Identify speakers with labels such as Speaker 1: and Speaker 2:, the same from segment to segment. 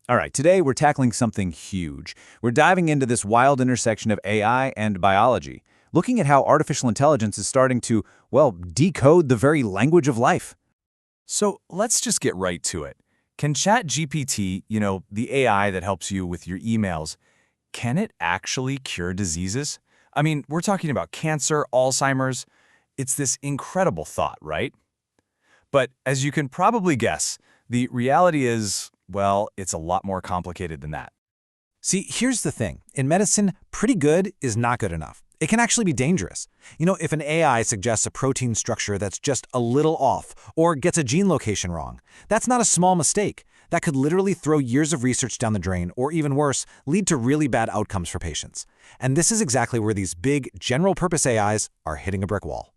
Speaker 1: All right, today we're tackling something huge. We're diving into this wild intersection of AI and biology, looking at how artificial intelligence is starting to, well, decode the very language of life.
Speaker 2: So let's just get right to it. Can ChatGPT, the AI that helps you with your emails, can it actually cure diseases? I mean, we're talking about cancer, Alzheimer's. It's this incredible thought, right? But as you can probably guess, the reality is, well, it's a lot more complicated than that.
Speaker 3: See, here's the thing. In medicine, pretty good is not good enough. It can actually be dangerous. If an AI suggests a protein structure that's just a little off or gets a gene location wrong, that's not a small mistake. That could literally throw years of research down the drain or, even worse, lead to really bad outcomes for patients. And this is exactly where these big, general-purpose AIs are hitting a brick wall.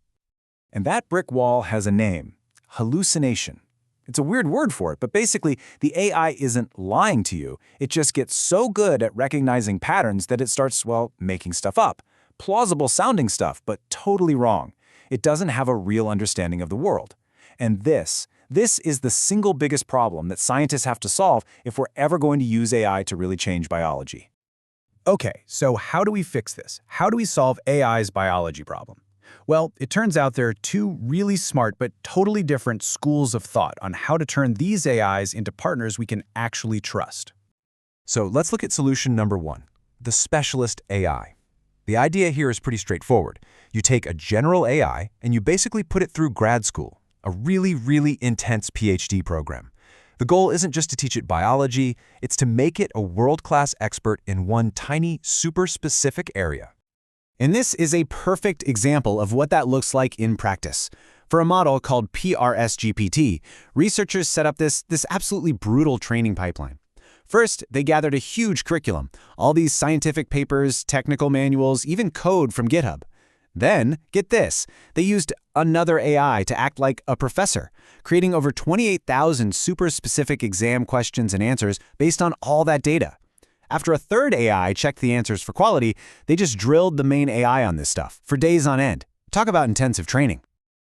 Speaker 1: And that brick wall has a name: hallucination. It's a weird word for it, but basically, the AI isn't lying to you. It just gets so good at recognizing patterns that it starts, well, making stuff up. Plausible-sounding stuff, but totally wrong. It doesn't have a real understanding of the world. And this is the single biggest problem that scientists have to solve if we're ever going to use AI to really change biology.
Speaker 4: Okay, so how do we fix this? How do we solve AI's biology problem? Well, it turns out there are two really smart but totally different schools of thought on how to turn these AIs into partners we can actually trust.
Speaker 3: So let's look at solution number one, the specialist AI. The idea here is pretty straightforward. You take a general AI and you basically put it through grad school, a really, really intense PhD program. The goal isn't just to teach it biology, it's to make it a world-class expert in one tiny, super specific area.
Speaker 4: And this is a perfect example of what that looks like in practice. For a model called PRSGPT, researchers set up this absolutely brutal training pipeline. First, they gathered a huge curriculum, all these scientific papers, technical manuals, even code from GitHub. Then, get this, they used another AI to act like a professor, creating over 28,000 super-specific exam questions and answers based on all that data. After a third AI checked the answers for quality, they just drilled the main AI on this stuff for days on end. Talk about intensive training.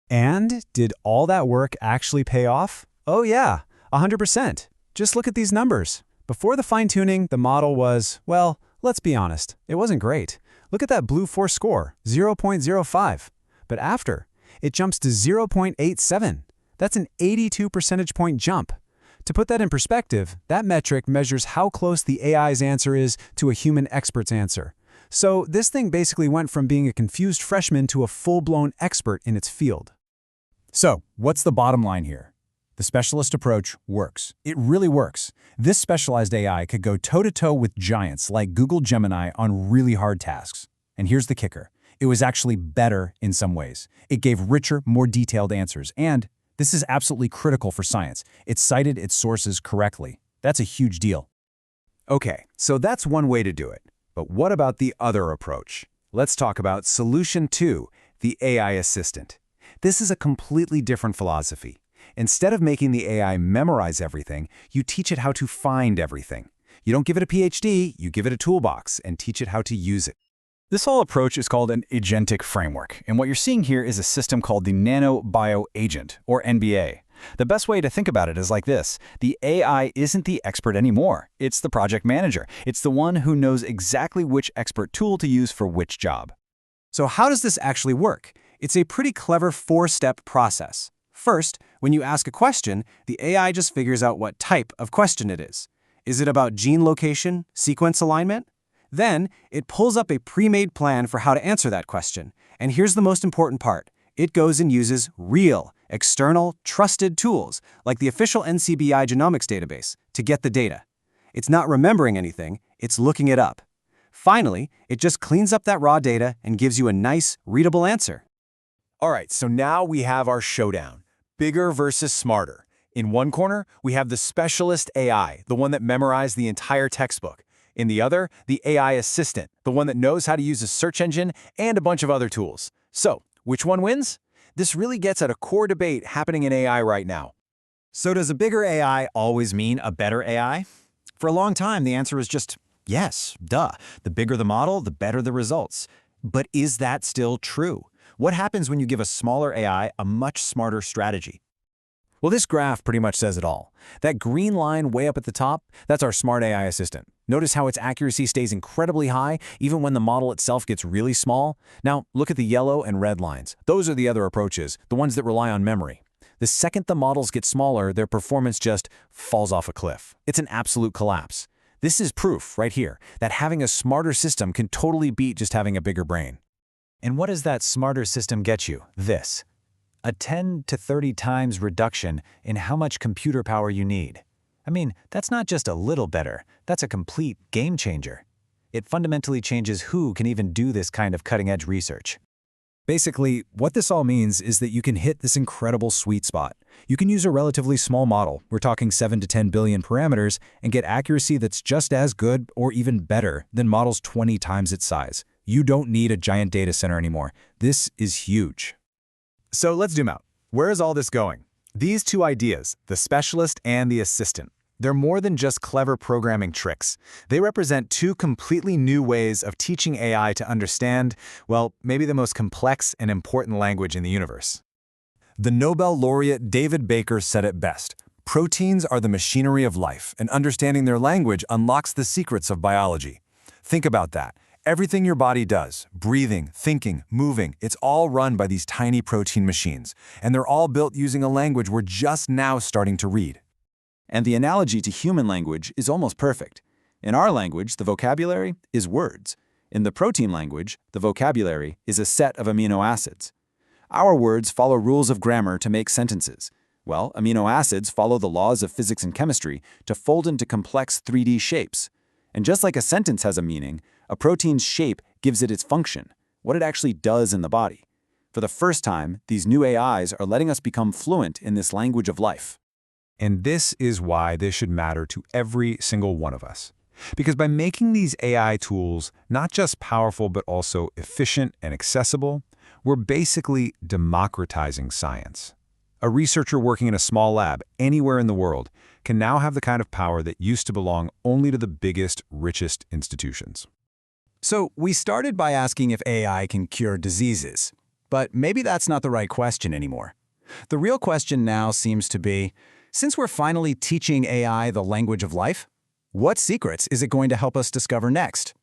Speaker 3: And did all that work actually pay off? Oh yeah, 100%. Just look at these numbers. Before the fine-tuning, the model was, well, let's be honest, it wasn't great. Look at that blue force score, 0.05. But after, it jumps to 0.87. That's an 82 percentage point jump. To put that in perspective, that metric measures how close the AI's answer is to a human expert's answer. So this thing basically went from being a confused freshman to a full-blown expert in its field.
Speaker 4: So, what's the bottom line here? The specialist approach works. It really works. This specialized AI could go toe-to-toe with giants like Google Gemini on really hard tasks. And here's the kicker. It was actually better in some ways. It gave richer, more detailed answers. And this is absolutely critical for science. It cited its sources correctly. That's a huge deal.
Speaker 3: Okay, so that's one way to do it. But what about the other approach? Let's talk about solution two, the AI assistant. This is a completely different philosophy. Instead of making the AI memorize everything, you teach it how to find everything. You don't give it a PhD, you give it a toolbox and teach it how to use it.
Speaker 4: This whole approach is called an agentic framework, and what you're seeing here is a system called the Nano Bio Agent, or NBA. The best way to think about it is like this. The AI isn't the expert anymore. It's the project manager. It's the one who knows exactly which expert tool to use for which job.
Speaker 3: So how does this actually work? It's a pretty clever four-step process. First, when you ask a question, the AI just figures out what type of question it is. Is it about gene location, sequence alignment? Then, it pulls up a pre-made plan for how to answer that question. And here's the most important part. It goes and uses real, external, trusted tools, like the official NCBI genomics database, to get the data. It's not remembering anything, it's looking it up. Finally, it just cleans up that raw data and gives you a nice, readable answer.
Speaker 1: All right, so now we have our showdown. Bigger versus smarter. In one corner, we have the specialist AI, the one that memorized the entire textbook. In the other, the AI assistant, the one that knows how to use a search engine and a bunch of other tools. So, which one wins? This really gets at a core debate happening in AI right now.
Speaker 5: So does a bigger AI always mean a better AI? For a long time, the answer was just yes, duh. The bigger the model, the better the results. But is that still true? What happens when you give a smaller AI a much smarter strategy?
Speaker 1: Well, this graph pretty much says it all. That green line way up at the top, that's our smart AI assistant. Notice how its accuracy stays incredibly high even when the model itself gets really small? Now, look at the yellow and red lines. Those are the other approaches, the ones that rely on memory. The second the models get smaller, their performance just falls off a cliff. It's an absolute collapse. This is proof, right here, that having a smarter system can totally beat just having a bigger brain.
Speaker 5: And what does that smarter system get you? This: a 10 to 30 times reduction in how much computer power you need. I mean, that's not just a little better, that's a complete game changer. It fundamentally changes who can even do this kind of cutting-edge research.
Speaker 1: Basically, what this all means is that you can hit this incredible sweet spot. You can use a relatively small model, we're talking 7 to 10 billion parameters, and get accuracy that's just as good or even better than models 20 times its size. You don't need a giant data center anymore. This is huge.
Speaker 3: So let's zoom out. Where is all this going? These two ideas, the specialist and the assistant, they're more than just clever programming tricks. They represent two completely new ways of teaching AI to understand, well, maybe the most complex and important language in the universe.
Speaker 1: The Nobel laureate David Baker said it best. Proteins are the machinery of life, and understanding their language unlocks the secrets of biology. Think about that. Everything your body does, breathing, thinking, moving, it's all run by these tiny protein machines, and they're all built using a language we're just now starting to read.
Speaker 6: And the analogy to human language is almost perfect. In our language, the vocabulary is words. In the protein language, the vocabulary is a set of amino acids. Our words follow rules of grammar to make sentences. Well, amino acids follow the laws of physics and chemistry to fold into complex 3D shapes. And just like a sentence has a meaning, a protein's shape gives it its function, what it actually does in the body. For the first time, these new AIs are letting us become fluent in this language of life.
Speaker 3: And this is why this should matter to every single one of us. Because by making these AI tools not just powerful but also efficient and accessible, we're basically democratizing science. A researcher working in a small lab anywhere in the world can now have the kind of power that used to belong only to the biggest, richest institutions.
Speaker 1: So we started by asking if AI can cure diseases, but maybe that's not the right question anymore. The real question now seems to be, since we're finally teaching AI the language of life, what secrets is it going to help us discover next?